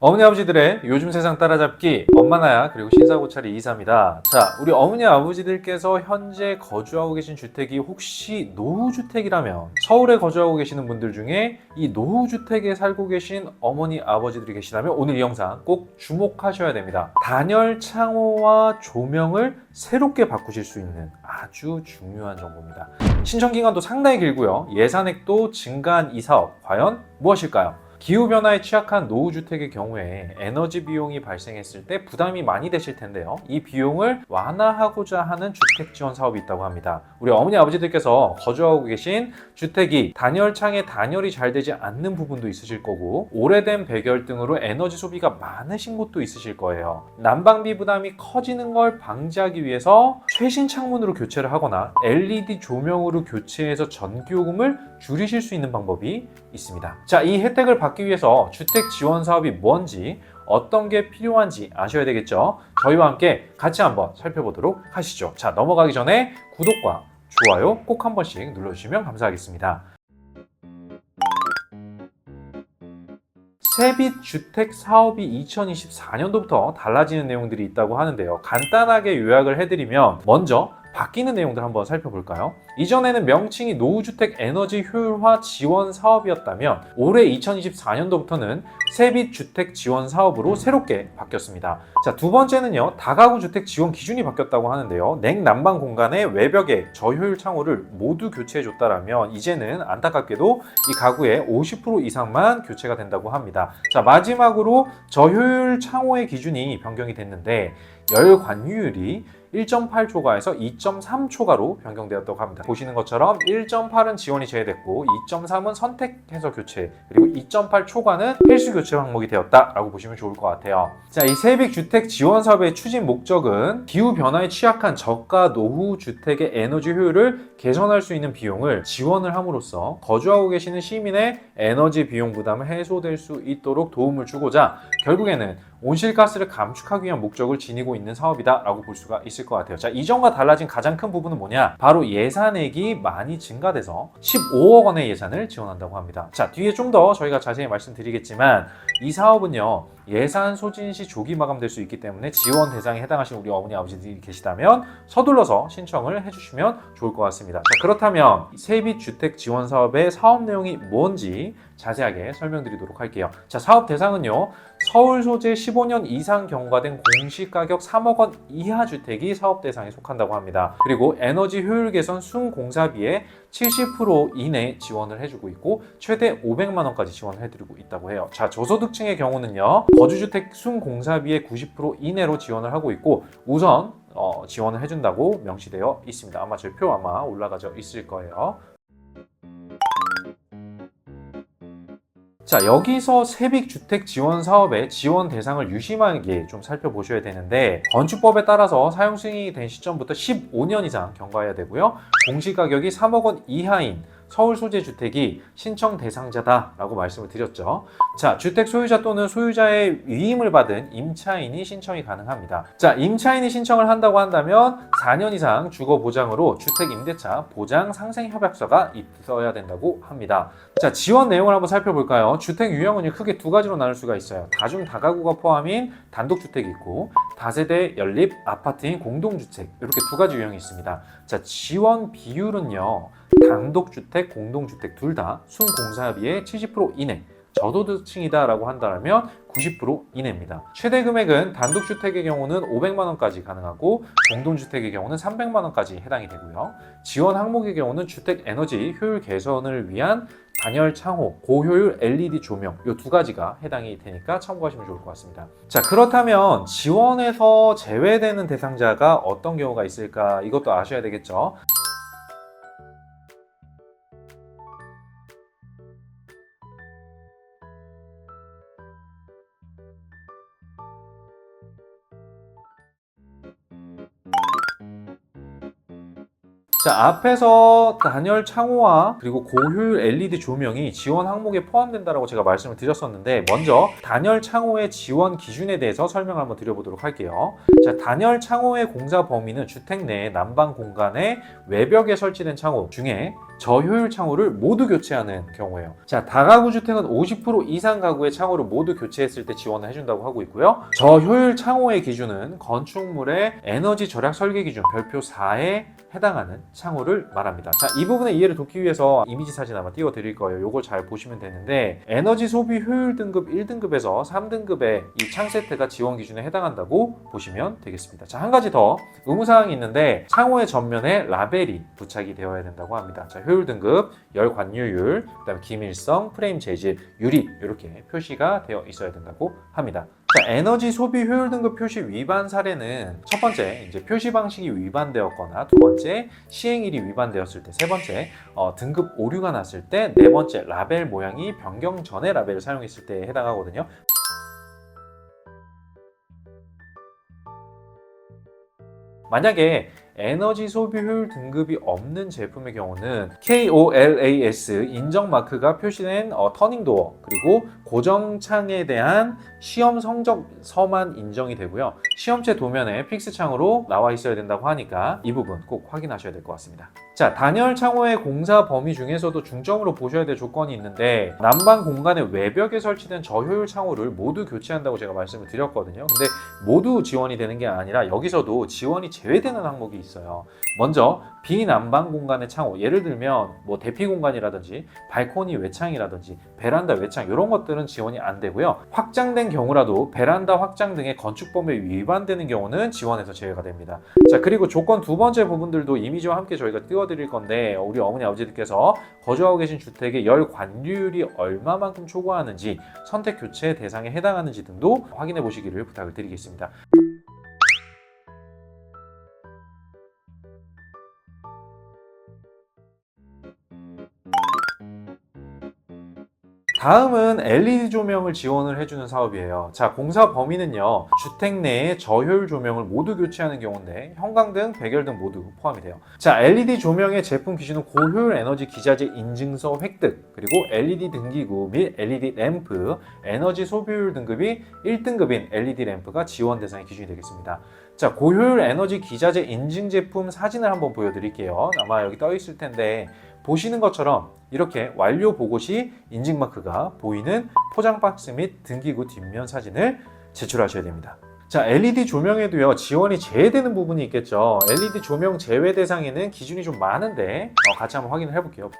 어머니 아버지들의 요즘 세상 따라잡기 엄마나야 그리고 신사고찰이 이사입니다. 자, 우리 어머니 아버지들께서 현재 거주하고 계신 주택이 혹시 노후주택이라면 서울에 거주하고 계시는 분들 중에 이 노후주택에 살고 계신 어머니 아버지들이 계시다면 오늘 이 영상 꼭 주목하셔야 됩니다. 단열 창호와 조명을 새롭게 바꾸실 수 있는 아주 중요한 정보입니다. 신청기간도 상당히 길고요. 예산액도 증가한 이 사업 과연 무엇일까요? 기후변화에 취약한 노후주택의 경우에 에너지 비용이 발생했을 때 부담이 많이 되실 텐데요. 이 비용을 완화하고자 하는 주택 지원 사업이 있다고 합니다. 우리 어머니 아버지들께서 거주하고 계신 주택이 단열창에 단열이 잘 되지 않는 부분도 있으실 거고 오래된 백열 등으로 에너지 소비가 많으신 곳도 있으실 거예요. 난방비 부담이 커지는 걸 방지하기 위해서 최신 창문으로 교체를 하거나 LED 조명으로 교체해서 전기요금을 줄이실 수 있는 방법이 있습니다. 자, 이 혜택을 받기 위해서 주택 지원 사업이 뭔지 어떤 게 필요한지 아셔야 되겠죠. 저희와 함께 같이 한번 살펴보도록 하시죠. 자, 넘어가기 전에 구독과 좋아요 꼭 한 번씩 눌러주시면 감사하겠습니다. 세빛 주택 사업이 2024년도부터 달라지는 내용들이 있다고 하는데요. 간단하게 요약을 해드리면 먼저 바뀌는 내용들 한번 살펴볼까요? 이전에는 명칭이 노후주택 에너지 효율화 지원 사업이었다면 올해 2024년도부터는 세빛 주택 지원 사업으로 새롭게 바뀌었습니다. 자, 두 번째는요, 다가구 주택 지원 기준이 바뀌었다고 하는데요. 냉난방 공간의 외벽에 저효율 창호를 모두 교체해줬다라면 이제는 안타깝게도 이 가구의 50% 이상만 교체가 된다고 합니다. 자, 마지막으로 저효율 창호의 기준이 변경이 됐는데 열 관유율이 1.8초가에서 2.3초가로 변경되었다고 합니다. 보시는 것처럼 1.8은 지원이 제외됐고 2.3은 선택해서 교체, 그리고 2.8초가는 필수 교체 항목이 되었다라고 보시면 좋을 것 같아요. 자, 이 세빛 주택 지원 사업의 추진 목적은 기후 변화에 취약한 저가 노후 주택의 에너지 효율을 개선할 수 있는 비용을 지원을 함으로써 거주하고 계시는 시민의 에너지 비용 부담을 해소될 수 있도록 도움을 주고자 결국에는 온실가스를 감축하기 위한 목적을 지니고 있는 사업이다라고 볼 수가 있을 것 같아요. 자, 이전과 달라진 가장 큰 부분은 뭐냐? 바로 예산액이 많이 증가돼서 15억 원의 예산을 지원한다고 합니다. 자, 뒤에 좀 더 저희가 자세히 말씀드리겠지만 이 사업은요, 예산 소진 시 조기 마감될 수 있기 때문에 지원 대상에 해당하시는 우리 어머니 아버지들이 계시다면 서둘러서 신청을 해주시면 좋을 것 같습니다. 자, 그렇다면 세빛 주택 지원 사업의 사업 내용이 뭔지 자세하게 설명드리도록 할게요. 자, 사업 대상은요, 서울 소재 15년 이상 경과된 공시가격 3억 원 이하 주택이 사업 대상에 속한다고 합니다. 그리고 에너지 효율 개선 순공사비의 70% 이내 지원을 해주고 있고 최대 500만 원까지 지원을 해드리고 있다고 해요. 자, 저소득층의 경우는요, 거주주택 순공사비의 90% 이내로 지원을 하고 있고 우선 지원을 해준다고 명시되어 있습니다. 아마 제 표 아마 올라가져 있을 거예요. 자, 여기서 세빛 주택 지원 사업의 지원 대상을 유심하게 좀 살펴보셔야 되는데 건축법에 따라서 사용 승인이 된 시점부터 15년 이상 경과해야 되고요. 공시가격이 3억 원 이하인 서울 소재 주택이 신청 대상자다라고 말씀을 드렸죠. 자, 주택 소유자 또는 소유자의 위임을 받은 임차인이 신청이 가능합니다. 자, 임차인이 신청을 한다고 한다면 4년 이상 주거 보장으로 주택 임대차 보장 상생 협약서가 있어야 된다고 합니다. 자, 지원 내용을 한번 살펴볼까요? 주택 유형은 크게 두 가지로 나눌 수가 있어요. 다중 다가구가 포함인 단독주택이 있고 다세대 연립 아파트인 공동주택, 이렇게 두 가지 유형이 있습니다. 자, 지원 비율은요, 단독주택, 공동주택 둘 다 순공사비의 70% 이내, 저소득층이다라고 한다면 90% 이내입니다. 최대 금액은 단독주택의 경우는 500만 원까지 가능하고 공동주택의 경우는 300만 원까지 해당이 되고요. 지원 항목의 경우는 주택 에너지 효율 개선을 위한 단열 창호, 고효율 LED 조명, 이 두 가지가 해당이 되니까 참고하시면 좋을 것 같습니다. 자, 그렇다면 지원에서 제외되는 대상자가 어떤 경우가 있을까? 이것도 아셔야 되겠죠. 자, 앞에서 단열 창호와 그리고 고효율 LED 조명이 지원 항목에 포함된다고 제가 말씀을 드렸었는데 먼저 단열 창호의 지원 기준에 대해서 설명을 한번 드려보도록 할게요. 자, 단열 창호의 공사 범위는 주택 내 난방 공간의 외벽에 설치된 창호 중에 저효율 창호를 모두 교체하는 경우예요. 자, 다가구 주택은 50% 이상 가구의 창호를 모두 교체했을 때 지원을 해준다고 하고 있고요. 저효율 창호의 기준은 건축물의 에너지 절약 설계 기준 별표 4에 해당하는 창호를 말합니다. 자, 이 부분의 이해를 돕기 위해서 이미지 사진 한번 띄워 드릴 거예요. 요걸 잘 보시면 되는데, 에너지 소비 효율 등급 1등급에서 3등급의 이 창 세트가 지원 기준에 해당한다고 보시면 되겠습니다. 자, 한 가지 더 의무사항이 있는데, 창호의 전면에 라벨이 부착이 되어야 된다고 합니다. 자, 효율 등급, 열 관유율, 그다음에 기밀성, 프레임 재질, 유리 이렇게 표시가 되어 있어야 된다고 합니다. 자, 에너지 소비 효율 등급 표시 위반 사례는 첫 번째, 이제 표시 방식이 위반되었거나, 두 번째, 시행일이 위반되었을 때, 세 번째, 등급 오류가 났을 때, 네 번째, 라벨 모양이 변경 전에 라벨을 사용했을 때에 해당하거든요. 만약에 에너지 소비 효율 등급이 없는 제품의 경우는 KOLAS 인정 마크가 표시된 터닝 도어, 그리고 고정창에 대한 시험 성적서만 인정이 되고요. 시험체 도면에 픽스 창으로 나와 있어야 된다고 하니까 이 부분 꼭 확인하셔야 될 것 같습니다. 자, 단열 창호의 공사 범위 중에서도 중점으로 보셔야 될 조건이 있는데, 난방 공간의 외벽에 설치된 저효율 창호를 모두 교체한다고 제가 말씀을 드렸거든요. 근데 모두 지원이 되는 게 아니라 여기서도 지원이 제외되는 항목이 있어요. 먼저 비난방 공간의 창호, 예를 들면 뭐 대피 공간이라든지 발코니 외창이라든지 베란다 외창, 이런 것들은 지원이 안 되고요. 확장된 경우라도 베란다 확장 등의 건축 범위에 위반되는 경우는 지원에서 제외가 됩니다. 자, 그리고 조건 두 번째 부분들도 이미지와 함께 저희가 띄워드릴 건데, 우리 어머니 아버지들께서 거주하고 계신 주택의 열 관리율이 얼마만큼 초과하는지, 선택 교체 대상에 해당하는지 등도 확인해 보시기를 부탁을 드리겠습니다. 다음은 LED 조명을 지원을 해주는 사업이에요. 자, 공사 범위는요, 주택 내에 저효율 조명을 모두 교체하는 경우인데, 형광등, 백열등 모두 포함이 돼요. 자, LED 조명의 제품 기준은 고효율 에너지 기자재 인증서 획득, 그리고 LED 등기구 및 LED 램프, 에너지 소비율 등급이 1등급인 LED 램프가 지원 대상의 기준이 되겠습니다. 자, 고효율 에너지 기자재 인증 제품 사진을 한번 보여드릴게요. 아마 여기 떠 있을 텐데, 보시는 것처럼 이렇게 완료 보고시 인증 마크가 보이는 포장 박스 및 등기구 뒷면 사진을 제출하셔야 됩니다. 자, LED 조명에도요, 지원이 제외되는 부분이 있겠죠. LED 조명 제외 대상에는 기준이 좀 많은데 같이 한번 확인을 해볼게요.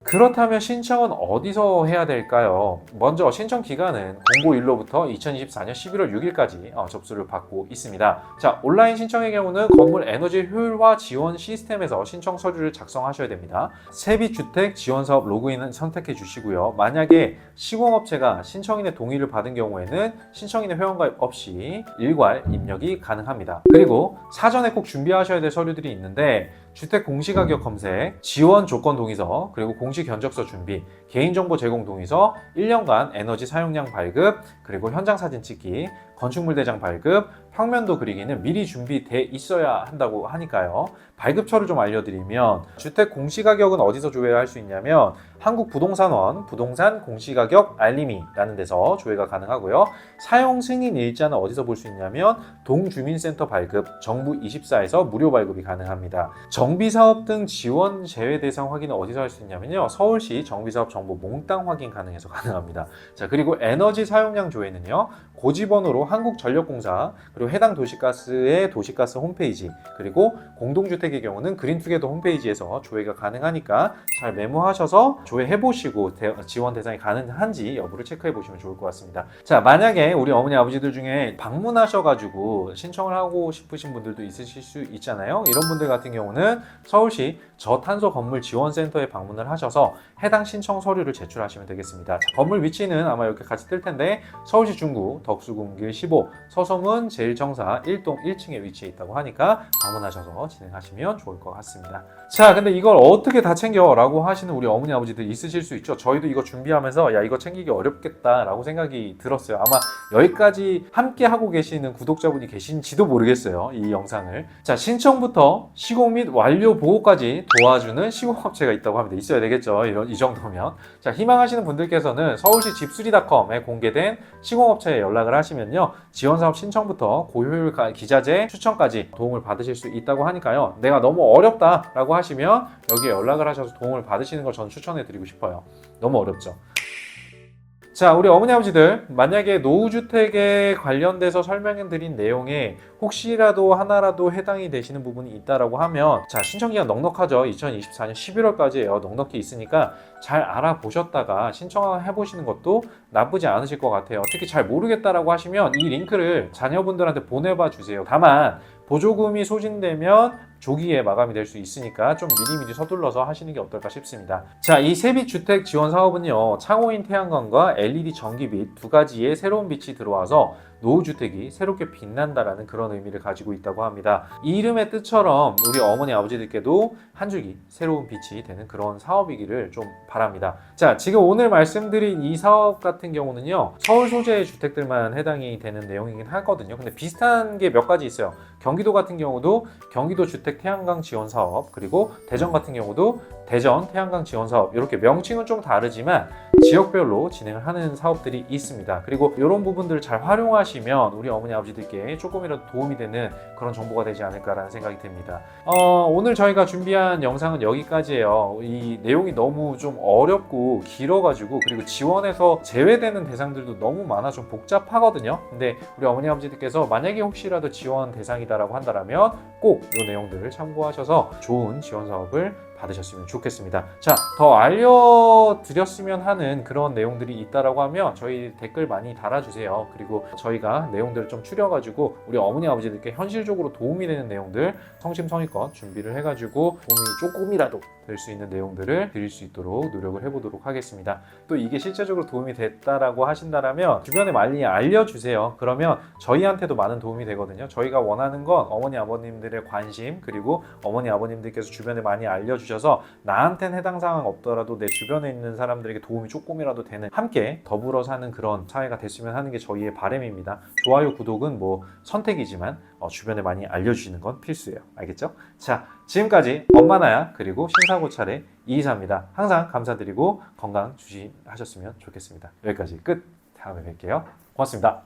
그렇다면 신청은 어디서 해야 될까요? 먼저 신청 기간은 공고 일로부터 2024년 11월 6일까지 접수를 받고 있습니다. 자, 온라인 신청의 경우는 건물 에너지 효율화 지원 시스템에서 신청 서류를 작성하셔야 됩니다. 세비주택 지원사업 로그인은 선택해 주시고요. 만약에 시공업체가 신청인의 동의를 받은 경우에는 신청인의 회원가입 없이 일괄 입력이 가능합니다. 그리고 사전에 꼭 준비하셔야 될 서류들이 있는데, 주택 공시가격 검색, 지원 조건 동의서, 그리고 공시 견적서 준비, 개인정보 제공 동의서, 1년간 에너지 사용량 발급, 그리고 현장 사진 찍기, 건축물 대장 발급, 평면도 그리기는 미리 준비돼 있어야 한다고 하니까요. 발급처를 좀 알려드리면, 주택 공시가격은 어디서 조회할 수 있냐면 한국부동산원 부동산 공시가격 알림이라는 데서 조회가 가능하고요. 사용 승인 일자는 어디서 볼 수 있냐면 동주민센터 발급 정부24에서 무료 발급이 가능합니다. 정비사업 등 지원 제외 대상 확인은 어디서 할 수 있냐면요, 서울시 정비사업 정보 몽땅 확인 가능해서 가능합니다. 자, 그리고 에너지 사용량 조회는요, 고지번호로 한국전력공사, 그리고 해당 도시가스의 도시가스 홈페이지, 그리고 공동주택의 경우는 그린투게더 홈페이지에서 조회가 가능하니까 잘 메모하셔서 조회해보시고 지원 대상이 가능한지 여부를 체크해보시면 좋을 것 같습니다. 자, 만약에 우리 어머니 아버지들 중에 방문하셔가지고 신청을 하고 싶으신 분들도 있으실 수 있잖아요. 이런 분들 같은 경우는 서울시 저탄소 건물 지원센터에 방문을 하셔서 해당 신청 서류를 제출하시면 되겠습니다. 자, 건물 위치는 아마 이렇게 같이 뜰 텐데, 서울시 중구 덕수궁길 15 서성문 제1청사 1동 1층에 위치해 있다고 하니까 방문하셔서 진행하시면 좋을 것 같습니다. 자, 근데 이걸 어떻게 다 챙겨? 라고 하시는 우리 어머니 아버지들 있으실 수 있죠. 저희도 이거 준비하면서 야, 이거 챙기기 어렵겠다 라고 생각이 들었어요. 아마 여기까지 함께 하고 계시는 구독자분이 계신지도 모르겠어요, 이 영상을. 자, 신청부터 시공 및 완료 보고까지 도와주는 시공업체가 있다고 합니다. 있어야 되겠죠, 이 정도면. 자, 희망하시는 분들께서는 서울시 집수리.com에 공개된 시공업체에 연락을 하시면요, 지원사업 신청부터 고효율 기자재 추천까지 도움을 받으실 수 있다고 하니까요, 내가 너무 어렵다 라고 하시면 여기에 연락을 하셔서 도움을 받으시는 걸 전 추천해 드리고 싶어요. 너무 어렵죠. 자, 우리 어머니 아버지들, 만약에 노후주택에 관련돼서 설명해 드린 내용에 혹시라도 하나라도 해당이 되시는 부분이 있다라고 하면, 자, 신청기간 넉넉하죠. 2024년 11월까지예요. 넉넉히 있으니까 잘 알아보셨다가 신청해 보시는 것도 나쁘지 않으실 것 같아요. 특히 잘 모르겠다라고 하시면 이 링크를 자녀분들한테 보내봐 주세요. 다만 보조금이 소진되면 조기에 마감이 될 수 있으니까 좀 미리미리 서둘러서 하시는 게 어떨까 싶습니다. 자, 이 세빛주택 지원 사업은요, 창호인 태양광과 LED 전기빛 두 가지의 새로운 빛이 들어와서 노후주택이 새롭게 빛난다라는 그런 의미를 가지고 있다고 합니다. 이 이름의 뜻처럼 우리 어머니 아버지들께도 한 줄기 새로운 빛이 되는 그런 사업이기를 좀 바랍니다. 자, 지금 오늘 말씀드린 이 사업 같은 경우는요, 서울 소재의 주택들만 해당이 되는 내용이긴 하거든요. 근데 비슷한 게 몇 가지 있어요. 경기도 같은 경우도 경기도 주택 태양광 지원 사업, 그리고 대전 같은 경우도 대전 태양광 지원 사업, 이렇게 명칭은 좀 다르지만 지역별로 진행을 하는 사업들이 있습니다. 그리고 이런 부분들을 잘 활용하시면 우리 어머니 아버지들께 조금이라도 도움이 되는 그런 정보가 되지 않을까라는 생각이 듭니다. 오늘 저희가 준비한 영상은 여기까지예요. 이 내용이 너무 좀 어렵고 길어가지고, 그리고 지원에서 제외되는 대상들도 너무 많아 좀 복잡하거든요. 근데 우리 어머니 아버지들께서 만약에 혹시라도 지원 대상이다라고 한다면 꼭 이 내용들을 참고하셔서 좋은 지원 사업을 받으셨으면 좋겠습니다. 자, 더 알려드렸으면 하는 그런 내용들이 있다라고 하면 저희 댓글 많이 달아주세요. 그리고 저희가 내용들을 좀 추려가지고 우리 어머니 아버지들께 현실적으로 도움이 되는 내용들 성심성의껏 준비를 해가지고 도움이 조금이라도 될 수 있는 내용들을 드릴 수 있도록 노력을 해보도록 하겠습니다. 또 이게 실제적으로 도움이 됐다라고 하신다면 주변에 많이 알려주세요. 그러면 저희한테도 많은 도움이 되거든요. 저희가 원하는 건 어머니 아버님들의 관심, 그리고 어머니 아버님들께서 주변에 많이 알려주셔서 나한테는 해당 사항 없더라도 내 주변에 있는 사람들에게 도움이 조금이라도 되는, 함께 더불어 사는 그런 사회가 됐으면 하는 게 저희의 바람입니다. 좋아요, 구독은 뭐 선택이지만 주변에 많이 알려주시는 건 필수예요. 알겠죠? 자, 지금까지 엄마나야 그리고 심사고찰의 이이사입니다. 항상 감사드리고 건강 주시하셨으면 좋겠습니다. 여기까지 끝. 다음에 뵐게요. 고맙습니다.